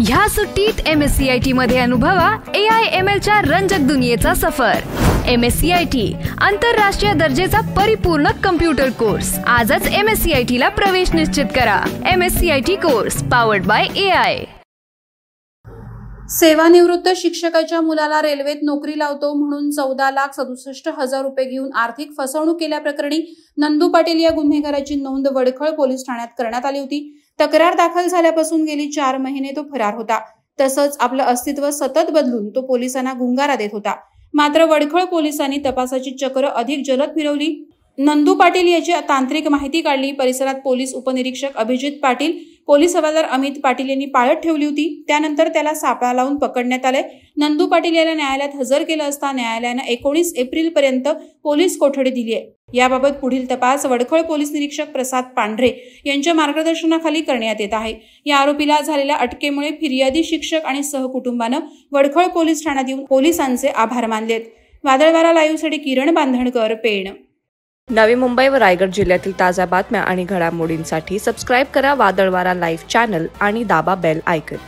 ह्या सुट्टीत MSCIT मध्ये अनुभवा AI/ML च्या रंजक दुनियेचा सफर। MSCIT आंतरराष्ट्रीय दर्जेचा परिपूर्ण कम्प्युटर कोर्स। आजच MSCIT ला प्रवेश निश्चित करा। MSCIT course powered by AI। सेवानिवृत्त शिक्षकाच्या मुलाला रेल्वेत नोकरी लावतो म्हणून 14,67,000 रुपये घेऊन आर्थिक फसवणूक केल्याप्रकरणी नंदू पाटील या गुन्हेगाराची नोंद वडखळ पोलीस ठाण्यात करण्यात आली होती। तक्रार दाखल झाल्यापासून गेली 4 महिने तो फरार होता। तसंच आपलं अस्तित्व सतत बदलून तो पोलिसांना गुंगारा देत होता। मात्र वडखळ पोलिसांनी तपासाची चक्र अधिक जलद फिरवली। नंदू पाटील याची तांत्रिक माहिती काढली। परिसरात पोलीस उपनिरीक्षक अभिजित पाटील, पोलीस हवालदार अमित पाटील यांनी पाळत ठेवली होती। त्यानंतर त्याला सापळा लावून पकडण्यात आले। नंदू पाटील याला न्यायालयात हजर केलं असता न्यायालयानं 19 एप्रिल पर्यंत पोलीस कोठडी दिली आहे। याबाबत पुढील तपास वडखळ पोलीस निरीक्षक प्रसाद पांढरे यांच्या मार्गदर्शनाखाली करण्यात येत आहे। या आरोपीला झालेल्या अटकेमुळे फिर्यादी शिक्षक आणि सहकुटुंबानं वडखळ पोलीस ठाण्यात येऊन पोलिसांचे आभार मानलेत। वादळवारा लाईव्हसाठी किरण बांधणकर, पेण। नवी मुंबई व रायगड जिल्ह्यातील ताज्या बातम्या आणि घडामोडींसाठी सबस्क्राईब करा वादळवारा लाईव्ह चॅनल आणि दाबा बेल आयकॉन।